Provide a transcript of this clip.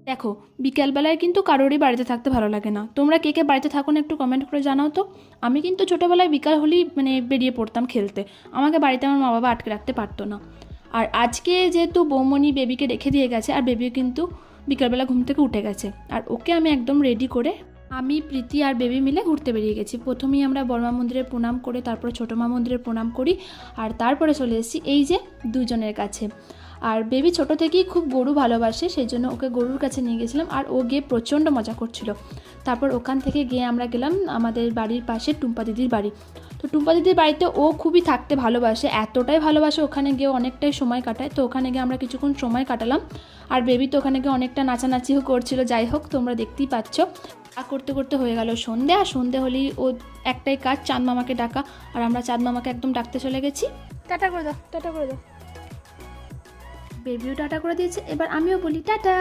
দেখো, বিকেলবেলায় কিন্তু কারোরই বাড়িতে থাকতে ভালো লাগে না। তোমরা কে কে বাড়িতে থাকো না একটু কমেন্ট করে জানাও তো। আমি কিন্তু ছোটোবেলায় বিকাল হলেই বেরিয়ে পড়তাম খেলতে। আমাকে বাড়িতে আমার মা বাবা আটকে রাখতে পারতো না। আর আজকে যেহেতু বৌমনি বেবিকে রেখে দিয়ে গেছে, আর বেবিও কিন্তু বিকালবেলা ঘুম থেকে উঠে গেছে, আর ওকে আমি একদম রেডি করে আমি, প্রীতি আর বেবি মিলে ঘুরতে বেরিয়ে গেছি। প্রথমেই আমরা বড়মা মন্দিরে প্রণাম করে তারপরে ছোটো মা মন্দিরে প্রণাম করি, আর তারপরে চলে এসেছি এই যে দুজনের কাছে। আর বেবি ছোটো থেকেই খুব গরু ভালোবাসে, সেই জন্য ওকে গরুর কাছে নিয়ে গেছিলাম, আর ও গিয়ে প্রচণ্ড মজা করছিল। তারপর ওখান থেকে গিয়ে আমরা গেলাম আমাদের বাড়ির পাশে টুম্পা দিদির বাড়ি। তো টুম্পা দিদির বাড়িতে ও খুবই থাকতে ভালোবাসে, এতটাই ভালোবাসে ওখানে গিয়ে অনেকটাই সময় কাটায়। তো ওখানে গিয়ে আমরা কিছুক্ষণ সময় কাটালাম, আর বেবি তো ওখানে গিয়ে অনেকটা নাচানাচিও করছিল। যাই হোক, তোমরা দেখতেই পাচ্ছ। আর করতে করতে হয়ে গেল সন্ধে, আর সন্ধে হলেই ও একটাই কাজ, চাঁদ মামাকে ডাকা। আর আমরা চাঁদ মামাকে একদম ডাকতে চলে গেছি। টাটা করে দাও, টাটা করে দাও। বেবিও টাটা করে দিয়েছে, এবার আমিও বলি টাটা।